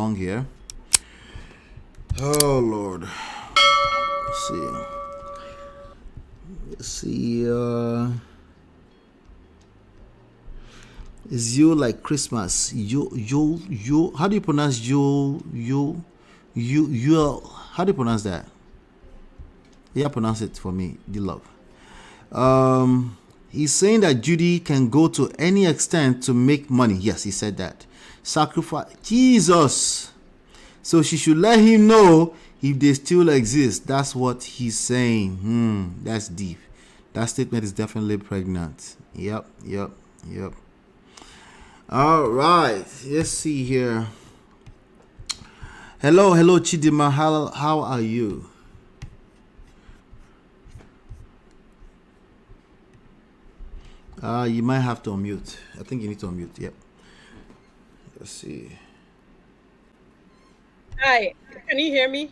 along here. Oh Lord. Let's see. Is you like Christmas? You. How do you pronounce you? How do you pronounce that? Yeah, pronounce it for me, the love. He's saying that Judy can go to any extent to make money. Yes, he said that. Sacrifice Jesus. So she should let him know if they still exist. That's what he's saying. That's deep. That statement is definitely pregnant. Yep. All right. Let's see here. Hello, Chidima. How are you? You might have to unmute. I think you need to unmute. Yep. Let's see. Hi, can you hear me?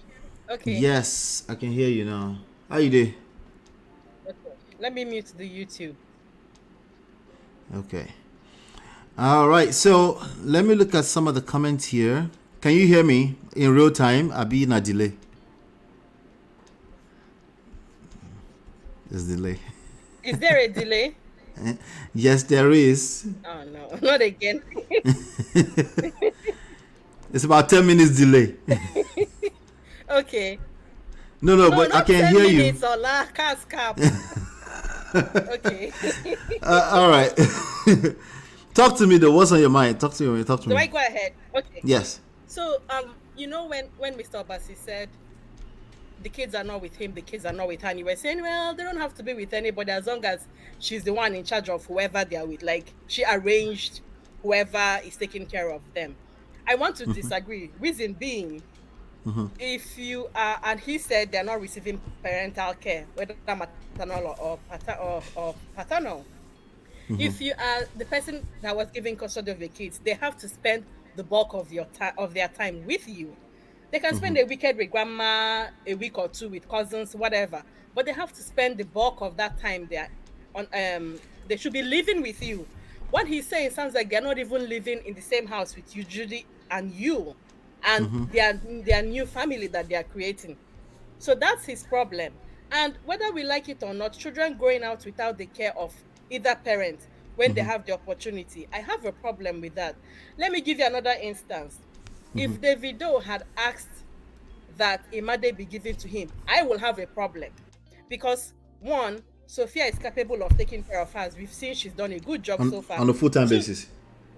Okay. Yes, I can hear you now. How you doing? Okay. Let me mute the YouTube. Okay. All right. So let me look at some of the comments here. Can you hear me in real time? I'll be in a delay. There's delay. Is there a delay? Yes, there is. Oh no, not again. It's about 10 minutes delay. Okay. No, but I can hear you. Okay. All right. Talk to me though. What's on your mind? Talk to me. Do I go ahead? Okay. Yes. So when Mr. Obasi said the kids are not with him, the kids are not with her, and you were saying, well, they don't have to be with anybody as long as she's the one in charge of whoever they are with. Like she arranged whoever is taking care of them. I want to disagree. Reason being, if you are, and he said they're not receiving parental care, whether maternal or paternal. If you are the person that was giving custody of your kids, they have to spend the bulk of their time with you. They can spend a weekend with grandma, a week or two with cousins, whatever, but they have to spend the bulk of that time there on. They should be living with you. What he's saying sounds like they're not even living in the same house with you, Judy, and you, and their new family that they are creating. So that's his problem. And whether we like it or not, children growing out without the care of either parent when they have the opportunity, I have a problem with that. Let me give you another instance. If Davido had asked that Imade be given to him, I will have a problem. Because one, Sophia is capable of taking care of us. We've seen she's done a good job so far. On a full-time basis.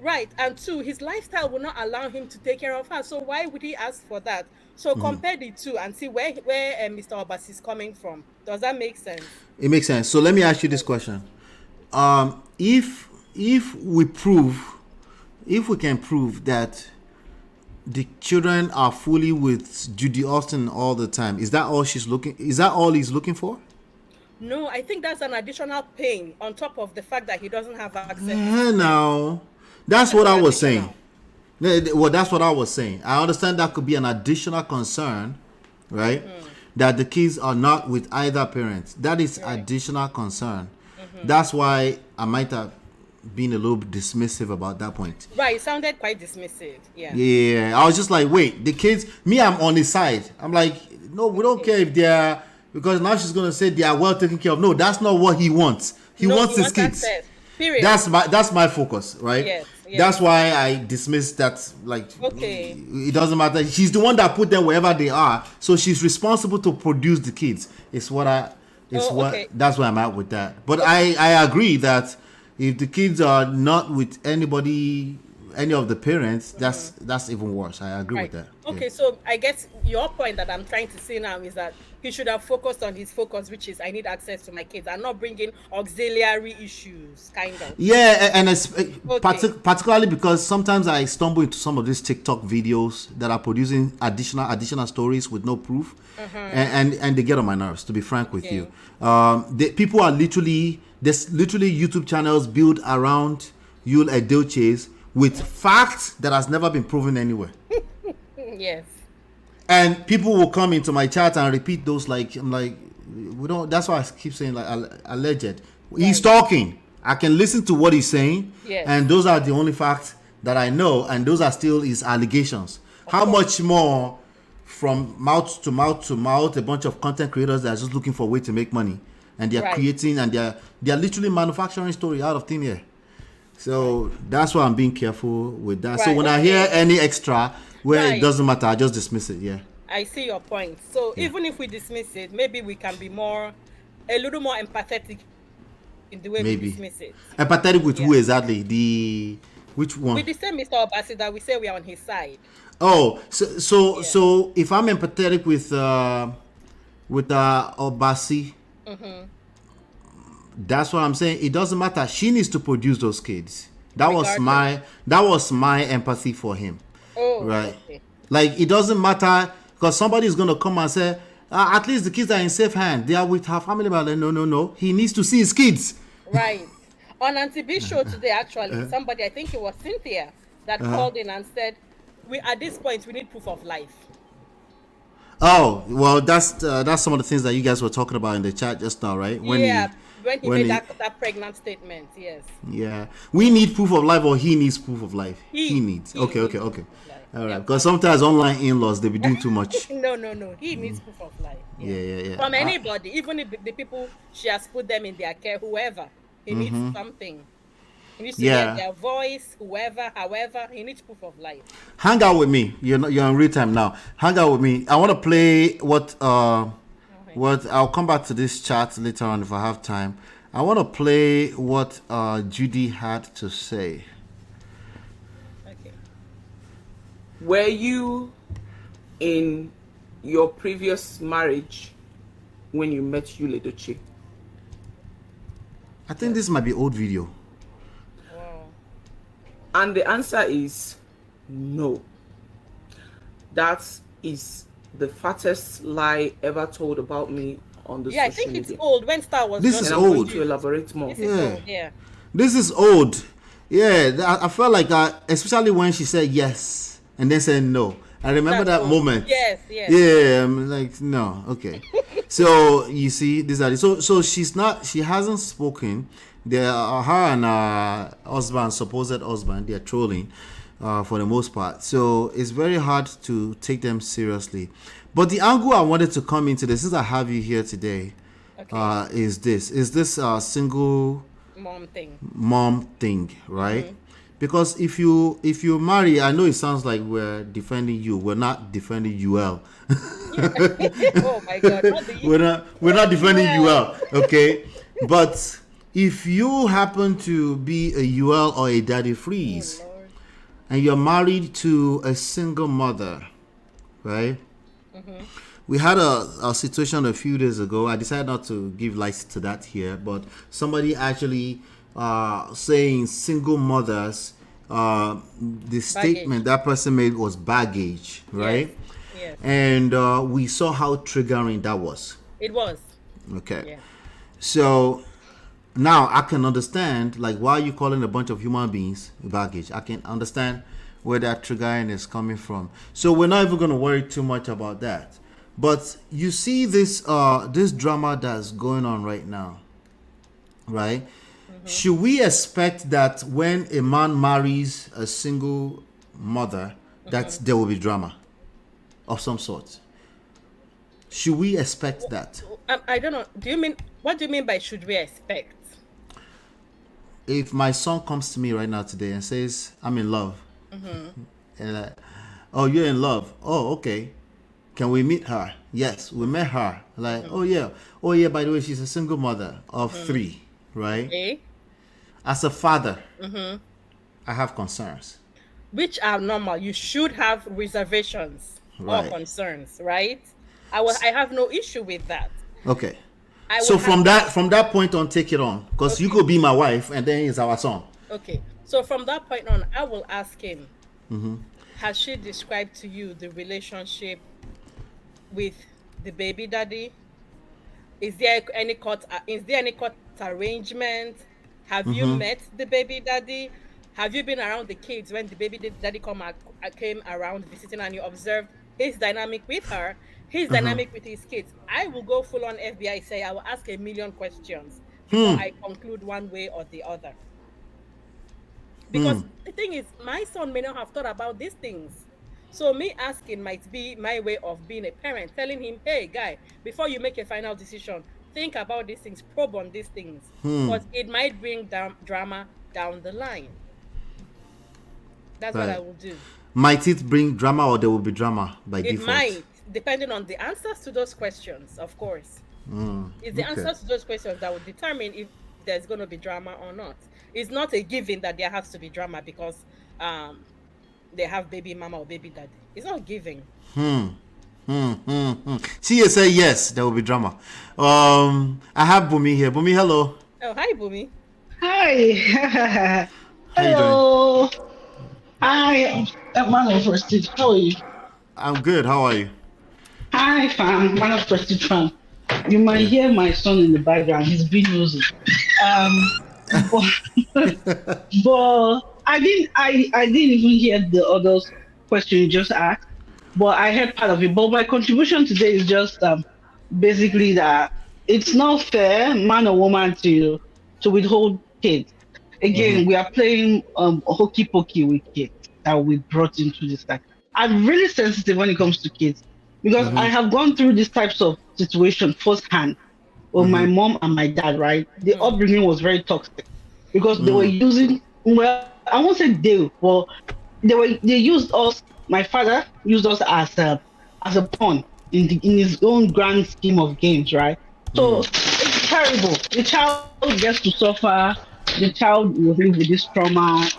Right. And two, his lifestyle will not allow him to take care of her. So why would he ask for that? So compare the two and see where Mr. Obasi is coming from. Does that make sense? It makes sense. So let me ask you this question. If we can prove that the children are fully with Judy Austin all the time, is that all he's looking for? No, I think that's an additional pain on top of the fact that he doesn't have access. No. That's what I was saying. Well, that's what I was saying. I understand that could be an additional concern, right? That the kids are not with either parent. That is additional concern. That's why I might have been a little bit dismissive about that point. Right, it sounded quite dismissive. Yeah, I was just like, wait, the kids, I'm on his side. I'm like, no, we don't care if they're, because now she's going to say they are well taken care of. No, that's not what he wants. He wants his kids. Period. That's my focus, right? Yes. That's why I dismissed that. Like, it doesn't matter. She's the one that put them wherever they are, so she's responsible to produce the kids. That's where I'm at with that. But I agree that if the kids are not with anybody, any of the parents, that's even worse. I agree with that. Okay, so I guess your point that I'm trying to say now is that he should have focused on his focus, which is I need access to my kids, and not bringing auxiliary issues, kind of. Yeah, and particularly because sometimes I stumble into some of these TikTok videos that are producing additional stories with no proof, and they get on my nerves. To be frank with you, people are there's literally YouTube channels built around Yul Edochie's with facts that has never been proven anywhere. Yes. And people will come into my chat and repeat those. I'm like, we don't. That's why I keep saying like alleged. Right. He's talking. I can listen to what he's saying, and those are the only facts that I know, and those are still his allegations. How much more from mouth to mouth to mouth, a bunch of content creators that are just looking for a way to make money, and they're creating, and they're literally manufacturing story out of thin air. So that's why I'm being careful with that. So when I hear any extra where it doesn't matter, I just dismiss it. Yeah. I see your point. So even if we dismiss it, maybe we can be a little more empathetic in the way we dismiss it. Empathetic with who exactly? Which one? With the same Mr. Obasi that we say we are on his side. Oh, so if I'm empathetic with Obasi, that's what I'm saying. It doesn't matter. She needs to produce those kids. That was my empathy for him. Oh, right. Okay. Like it doesn't matter because somebody's gonna come and say, at least the kids are in safe hand. They are with her family. But no. He needs to see his kids. Right. On Auntie B's show today, actually, somebody, I think it was Cynthia, that called in and said, at this point we need proof of life. Oh, well, that's some of the things that you guys were talking about in the chat just now, right? When he made that pregnant statement, yes. Yeah. We need proof of life, or he needs proof of life? He needs. Okay. All right. Because sometimes online in-laws, they be doing too much. No. He needs proof of life. Yeah. From anybody, even if the people she has put them in their care, whoever, he needs something. He needs to hear their voice, however, he needs proof of life. Hang out with me. You're in real time now. Hang out with me. I want to play what I'll come back to this chat later on if I have time. I want to play what Judy had to say. Okay. Were you in your previous marriage when you met edochie? I think this might be old video. Wow. And the answer is no. That is the fattest lie ever told about me on the social media. I think it's old. When Star was this is old. I'm going to elaborate more. This is old. Yeah. This is old. Yeah, I felt like especially when she said yes and then said no. I remember that moment. Yes. Yeah, I'm like, no, okay. So you see, these are so she hasn't spoken. Her and her husband, supposed husband, they're trolling for the most part. So it's very hard to take them seriously. But the angle I wanted to come into this, since I have you here today, is this single mom thing, right? Mm-hmm. Because if you marry, I know it sounds like we're defending you. We're not defending UL. Oh my God! We're not defending UL. Okay, but if you happen to be a UL or a daddy freeze, and you're married to a single mother, right? Mm-hmm. We had a situation a few days ago. I decided not to give light to that here, but somebody actually saying single mothers, the statement that person made was baggage, right? Yes. And we saw how triggering that was. It was. Okay. Yeah. So now I can understand, like, why are you calling a bunch of human beings baggage? I can understand where that triggering is coming from. So we're not even going to worry too much about that. But you see this drama that's going on right now, right? Mm-hmm. Should we expect that when a man marries a single mother, that there will be drama of some sort? Should we expect that? I don't know. What do you mean by should we expect? If my son comes to me right now today and says, I'm in love. Mm-hmm. And oh, you're in love. Oh, okay. Can we meet her? Yes, we met her. Like, oh yeah, by the way, she's a single mother of 3, right? Okay. As a father, I have concerns. Which are normal. You should have reservations or concerns, right? I have no issue with that. Okay. So from that point on, take it on. Because you could be my wife and then he's our son. Okay. So from that point on, I will ask him, has she described to you the relationship with the baby daddy? Is there any court arrangement? Have you met the baby daddy? Have you been around the kids when the baby daddy came around visiting and you observed his dynamic with her, his dynamic with his kids? I will go full on FBI say I will ask a million questions before I conclude one way or the other. Because the thing is, my son may not have thought about these things. So me asking might be my way of being a parent, telling him, hey, guy, before you make a final decision, think about these things, probe on these things, because it might bring down drama down the line. That's what I Right. will do. Might it bring drama or there will be drama by It default? might, depending on the answers to those questions, of course. It's the Okay. answers to those questions that will determine if there's going to be drama or not. It's not a given that there has to be drama because they have baby mama or baby daddy. It's not giving. She say yes, there will be drama. I have Bumi here. Bumi, hello. Oh, hi, Bumi. Hi. How you doing? Hello. Hi. Man of Prestige. How are you? I'm good. How are you? Hi, fam. Man of Prestige fam. You might hear my son in the background. He's being nosy. But I didn't even hear the other question you just asked. But I heard part of it. But my contribution today is just basically that it's not fair, man or woman, to withhold kids. Again, we are playing hokey pokey with kids that we brought into this life. I'm really sensitive when it comes to kids because I have gone through these types of situations firsthand with my mom and my dad, right? The upbringing was very toxic because they were using, well, I won't say but they used us, my father used us as a pawn in his own grand scheme of games, right? So it's terrible. The child gets to suffer, the child will live with this trauma.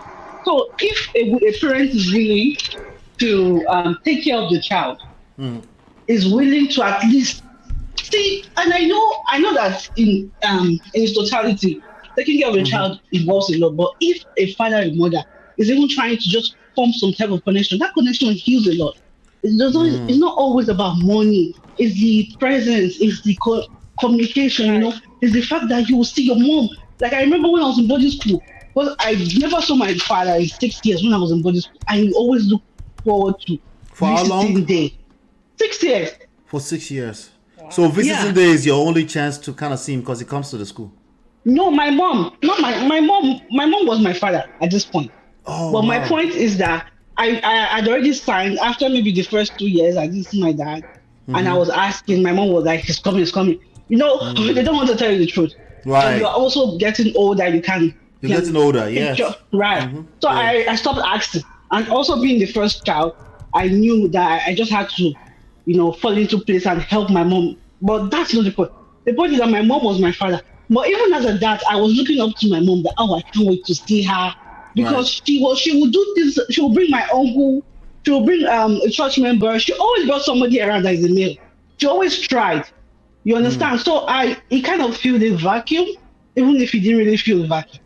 So if a parent is willing to take care of the child, is willing to at least see, and I know that in its totality, taking care of a child involves a lot. But if a father and mother is even trying to just form some type of connection, that connection heals a lot. It doesn't. It's not always about money. It's the presence. It's the communication. You know, it's the fact that you will see your mom. Like I remember when I was in boarding school, but I never saw my father in 6 years when I was in boarding school. I always look forward to For how long? visiting day. 6 years. For 6 years. So visiting Yeah. day is your only chance to kind of see him because he comes to the school. No, my mom, not my mom. My mom was my father at this point. Oh, But my wow. point is that I'd already signed after maybe the first 2 years. I didn't see my dad, and I was asking. My mom was like, "He's coming, he's coming." You know, they don't want to tell you the truth. Right. And you're also getting older. You can. You're getting older, yes. Right. So I stopped asking, and also being the first child, I knew that I just had to, fall into place and help my mom. But that's not the point. The point is that my mom was my father. But even as a dad, I was looking up to my mom that I can't wait to see her because she would do this. She would bring my uncle. She would bring a church member. She always brought somebody around that is a male. She always tried. You understand? So he kind of filled a vacuum, even if he didn't really feel the vacuum,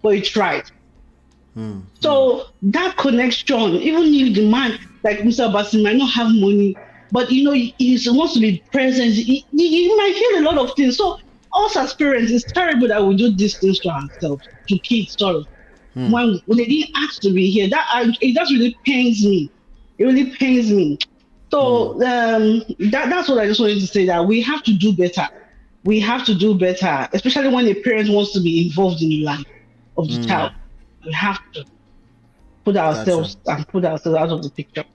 but he tried. So that connection, even if the man like Mr. Obasi might not have money, but he wants to be present. He might feel a lot of things. So us as parents, it's terrible that we do these things to ourselves, to kids. Sorry, when they didn't ask to be here, it just really pains me. It really pains me. So that's what I just wanted to say. That we have to do better. We have to do better, especially when a parent wants to be involved in the life of the child. We have to put ourselves out of the picture.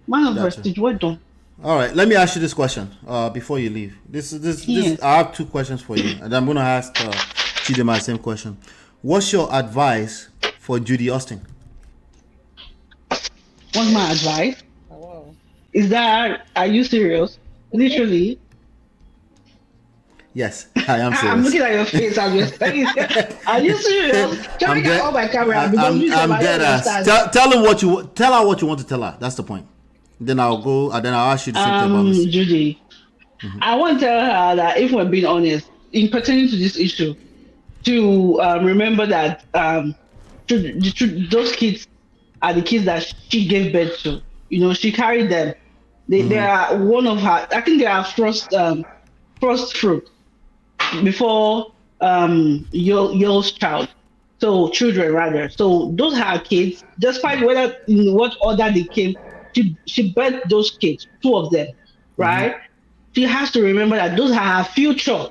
Man of Prestige, well done. All right, let me ask you this question before you leave. This Yes. I have two questions for you, and I'm going to ask Chidema the same question. What's your advice for Judy Austin? What's my advice? Oh, wow. Is that, are you serious? Literally? Yes, I am serious. I'm looking at your face as you're saying. Are you serious? Tell me that on my camera. Because I'm dead ass. Tell her what you want to tell her. That's the point. Then I'll go and then I'll ask you the same thing about Mr. Judy, I want to tell her that if we're being honest, in pertaining to this issue, to remember that those kids are the kids that she gave birth to. She carried them. They are one of her. I think they are first fruit before Yo's child. So children rather. So those are her kids. Despite whether in what order they came, she birthed those kids, two of them, right? She has to remember that those are her future.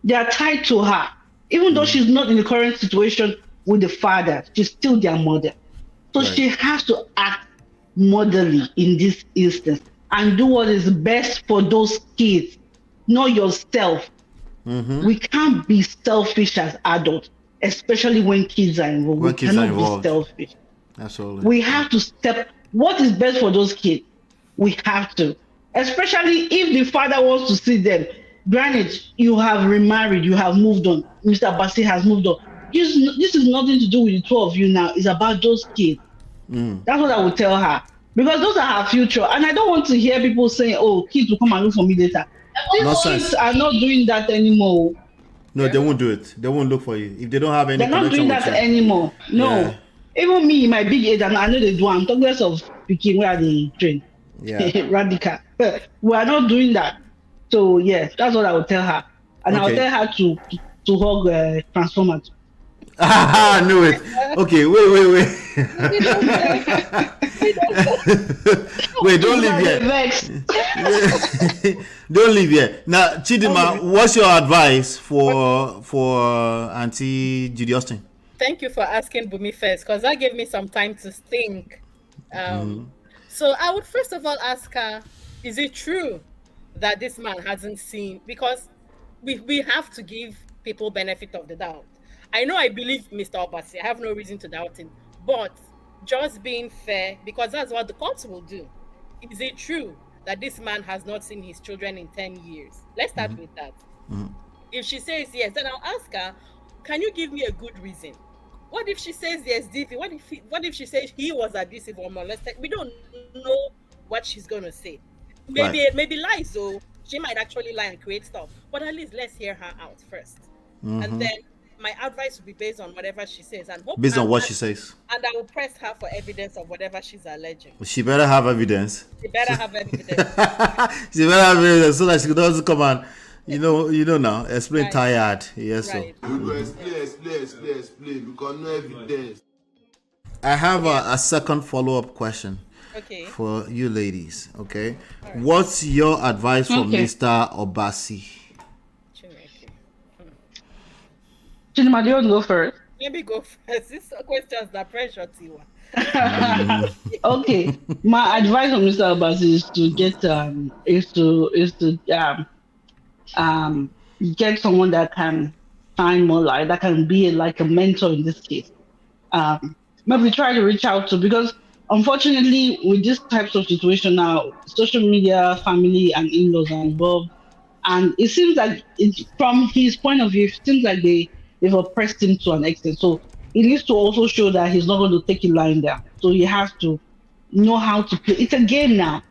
They are tied to her. Even though she's not in the current situation with the father, she's still their mother. So she has to act motherly in this instance and do what is best for those kids, not yourself. We can't be selfish as adults, especially when kids are involved. When We kids are cannot be involved. selfish. Absolutely. We have to step what is best for those kids. We have to, especially if the father wants to see them. Granted, you have remarried, you have moved on. Mr. Obasi has moved on. This is nothing to do with the two of you now. It's about those kids. That's what I would tell her. Because those are her future. And I don't want to hear people saying, oh, kids will come and look for me later. These Nonsense. kids are not doing that anymore. No, they won't do it. They won't look for you if they don't have any They're not connection doing with that you. anymore. No. Yeah. Even me, my big age, and I know they do. I'm talking less of speaking where they train. Yeah. Radical. We are not doing that. So yes, that's what I would tell her. And I'll Okay. tell her to hug Transformer. I knew it. Okay, wait. Wait, don't leave yet. Don't leave yet. Now, Chidima, what's your advice for Auntie Judy Austin? Thank you for asking Bumi first, because that gave me some time to think. So I would first of all ask her, is it true that this man hasn't seen? Because we have to give people benefit of the doubt. I know I believe Mr. Obasi. I have no reason to doubt him. But just being fair, because that's what the courts will do. Is it true that this man has not seen his children in 10 years? Let's start with that. If she says yes, then I'll ask her, can you give me a good reason? What if she says there's DP? What if she says he was abusive or molested? We don't know what she's going to say. Maybe lies, though. She might actually lie and create stuff. But at least let's hear her out first. And then my advice will be based on whatever she says. And Based on what she says. And I will press her for evidence of whatever she's alleging. She better have evidence. She better have evidence. She better have evidence so that she doesn't come and, you know now, explain Right. tired. Yes, Right. so. We go explain because no evidence. I have a second follow-up question Okay. for you ladies, okay? What's your advice for Okay. Mr. Obasi? Chinema, do you want to go first? Let me go first. These are questions that pressure Tiwa. Okay. My advice on Mr. Obasi is to get get someone that can shine more light, that can be like a mentor in this case. Maybe try to reach out to, because unfortunately with these types of situation now, social media, family and in-laws are involved, and it seems like from his point of view, it seems like they've oppressed him to an extent. So he needs to also show that he's not going to take it lying down. So he has to know how to play. It's a game now.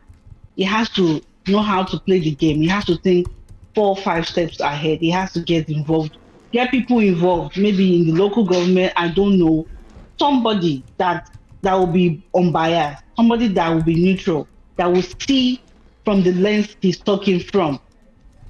He has to know how to play the game. He has to think 4 or 5 steps ahead. He has to get involved, get people involved, maybe in the local government, I don't know, somebody that will be unbiased, somebody that will be neutral, that will see from the lens he's talking from.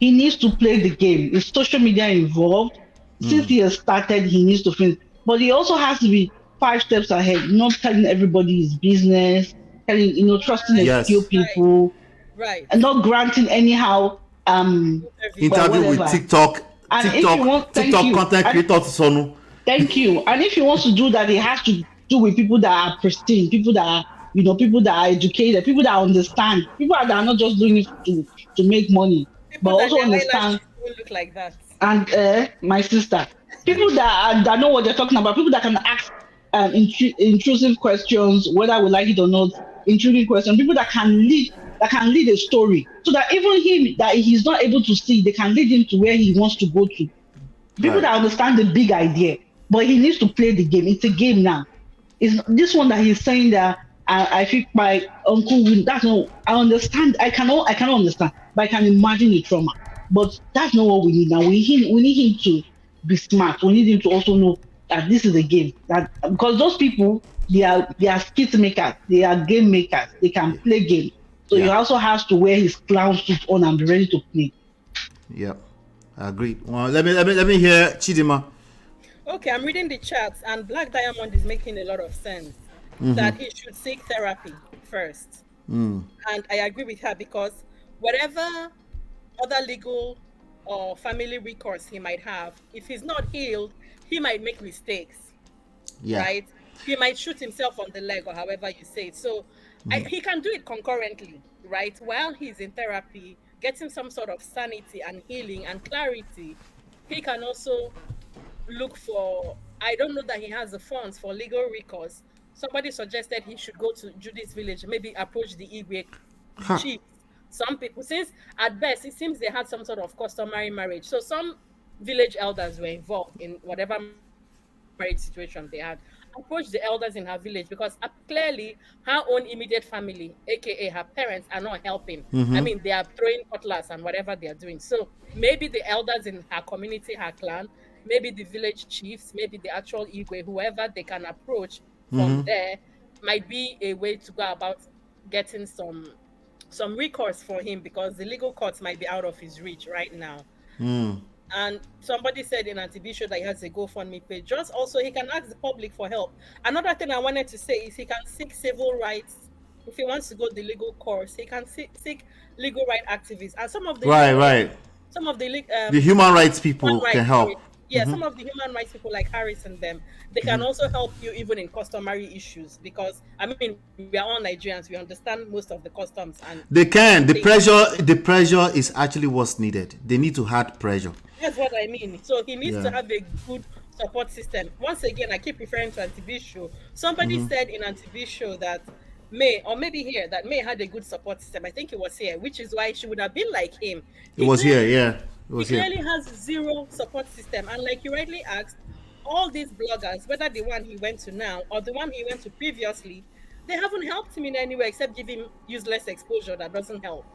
He needs to play the game. Is social media involved? Since he has started, he needs to finish. But he also has to be 5 steps ahead, not telling everybody his business, trusting a Yes. few people, Right. and not granting anyhow. Interview with whatever. TikTok And if you want- thank you. content And- creator Sonu. Thank you. And if he wants to do that, he has to do with people that are pristine, people that are, people that are educated, people that understand, people that are not just doing it to make money, People but that also their understand. eyelashes don't look like that. And my sister, people that know what they're talking about, people that can ask intrusive questions, whether we like it or not, intriguing questions, people that can lead a story, so that even him that he's not able to see, they can lead him to where he wants to go to. People Right. that understand the big idea, but he needs to play the game. It's a game now. It's this one that he's saying that I think my uncle will. That's not. I understand. I cannot understand, but I can imagine the trauma. But that's not what we need now. We need him to be smart. We need him to also know that this is a game. That because those people, they are skit makers. They are game makers. They can play game. So he Yeah. also has to wear his clown suit on and be ready to play. Yep. I agree. Well, let me hear Chidima. Okay, I'm reading the charts, and Black Diamond is making a lot of sense. That he should seek therapy first. And I agree with her, because whatever other legal or family recourse he might have, if he's not healed, he might make mistakes. Yeah. Right? He might shoot himself on the leg, or however you say it. So He can do it concurrently, right? While he's in therapy, getting some sort of sanity and healing and clarity, he can also look for. I don't know that he has the funds for legal recourse. Somebody suggested he should go to Judy's village, maybe approach the Igwe, the Huh. chief. Some people, since at best it seems they had some sort of customary marriage, so some village elders were involved in whatever marriage situation they had. Approach the elders in her village because clearly her own immediate family, aka her parents, are not helping. I mean, they are throwing cutlass and whatever they are doing. So maybe the elders in her community, her clan, maybe the village chiefs, maybe the actual Igwe, whoever they can approach from there, might be a way to go about getting some recourse for him because the legal courts might be out of his reach right now. And somebody said in Antibi show that he has a GoFundMe page. Just also, he can ask the public for help. Another thing I wanted to say is he can seek civil rights. If he wants to go the legal course, he can seek legal right activists. And some of the Right. some of the The human rights people human rights, can help. yeah, some of the human rights people like Harris and them, they can also help you even in customary issues because I mean we are all Nigerians, we understand most of the customs and They can. The pressure is actually what's needed. They need to add pressure. that's what I mean. So he needs Yeah. to have a good support system. Once again, I keep referring to Antibi show. Somebody said in Antibi show that May, or maybe here, that May had a good support system. I think it was here, which is why she would have been like him. It was here, yeah. It was He here. clearly has zero support system. And like you rightly asked, all these bloggers, whether the one he went to now or the one he went to previously, they haven't helped him in any way except give him useless exposure that doesn't help.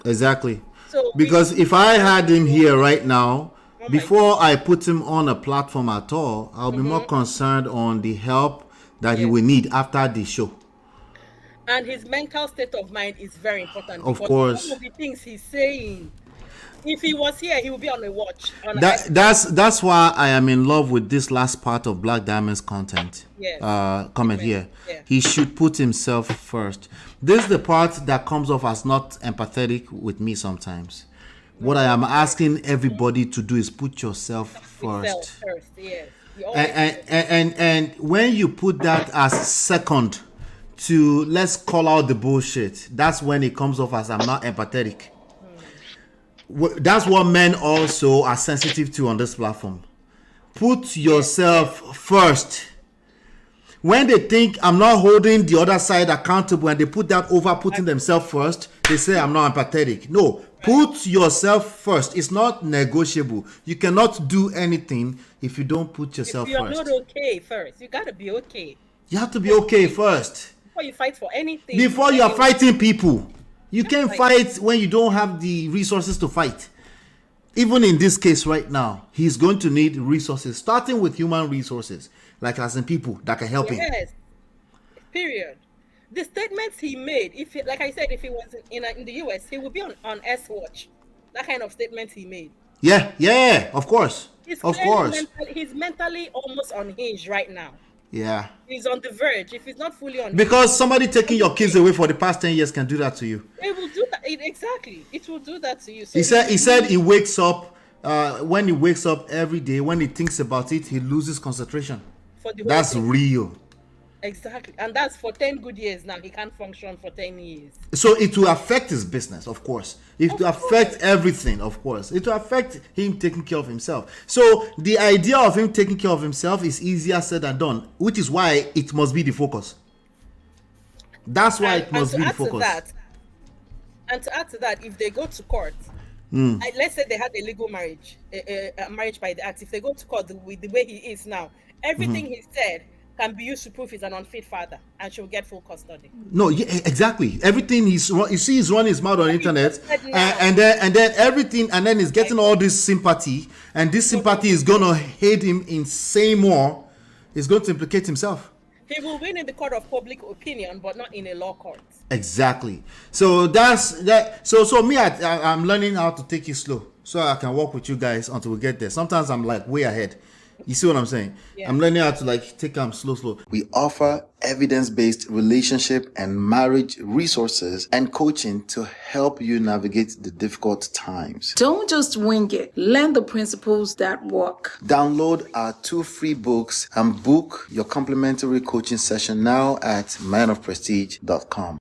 Exactly. So Because if I had him here right now, my before I put him on a platform at all, I'll be more concerned on the help that he Yes. will need after the show. And his mental state of mind is very important. Of because course. some of the things he's saying, if he was here, he would be on a watch. That's why I am in love with this last part of Black Diamond's content. Yes. Comment here. Yeah. He should put himself first. This is the part that comes off as not empathetic with me sometimes. What I am asking everybody to do is put yourself Himself first. first, yes. He always And when you put that as second to let's call out the bullshit, that's when it comes off as I'm not empathetic. That's what men also are sensitive to on this platform. Put yourself first. When they think I'm not holding the other side accountable and they put that over putting themselves first, they say I'm not empathetic. No, put yourself first. It's not negotiable. You cannot do anything if you don't put yourself if you're first. not okay first, you gotta be okay You have to be okay first before you fight for anything. before you are fighting people. You can't fight. fight when you don't have the resources to fight. Even in this case right now, he's going to need resources, starting with human resources, like as in people that can help him. Yes. Period. The statements he made, if he, like I said, if he was in the US, he would be on S watch. That kind of statements he made. Yeah, of course. He's mentally almost unhinged right now. Yeah. He's on the verge. If he's not fully on, Because somebody taking your kids away for the past 10 years can do that to you. it will do that. Exactly. It will do that to you. So He said he wakes up, when he wakes up every day, when he thinks about it, he loses concentration. for the whole That's thing. real. Exactly. And that's for 10 good years now. He can't function for 10 years. So it will affect his business, of course. It will affect everything, of course. It will affect him taking care of himself. So the idea of him taking care of himself is easier said than done, which is why it must be the focus. That's why it must be the focus. And to add to that, if they go to court, let's say they had a legal marriage, a marriage by the act. If they go to court with the way he is now, everything he said can be used to prove he's an unfit father, and she'll get full custody. No, yeah, exactly. Everything you see, he's running his mouth on the internet, and then everything, and then he's getting all this sympathy, and this sympathy is gonna hate him in say more. He's going to implicate himself. He will win in the court of public opinion, but not in a law court. Exactly. So that's that. So me, I'm learning how to take it slow, so I can work with you guys until we get there. Sometimes I'm like way ahead. You see what I'm saying? Yeah. I'm learning how to like take them slow. We offer evidence-based relationship and marriage resources and coaching to help you navigate the difficult times. Don't just wing it. Learn the principles that work. Download our 2 free books and book your complimentary coaching session now at manofprestige.com.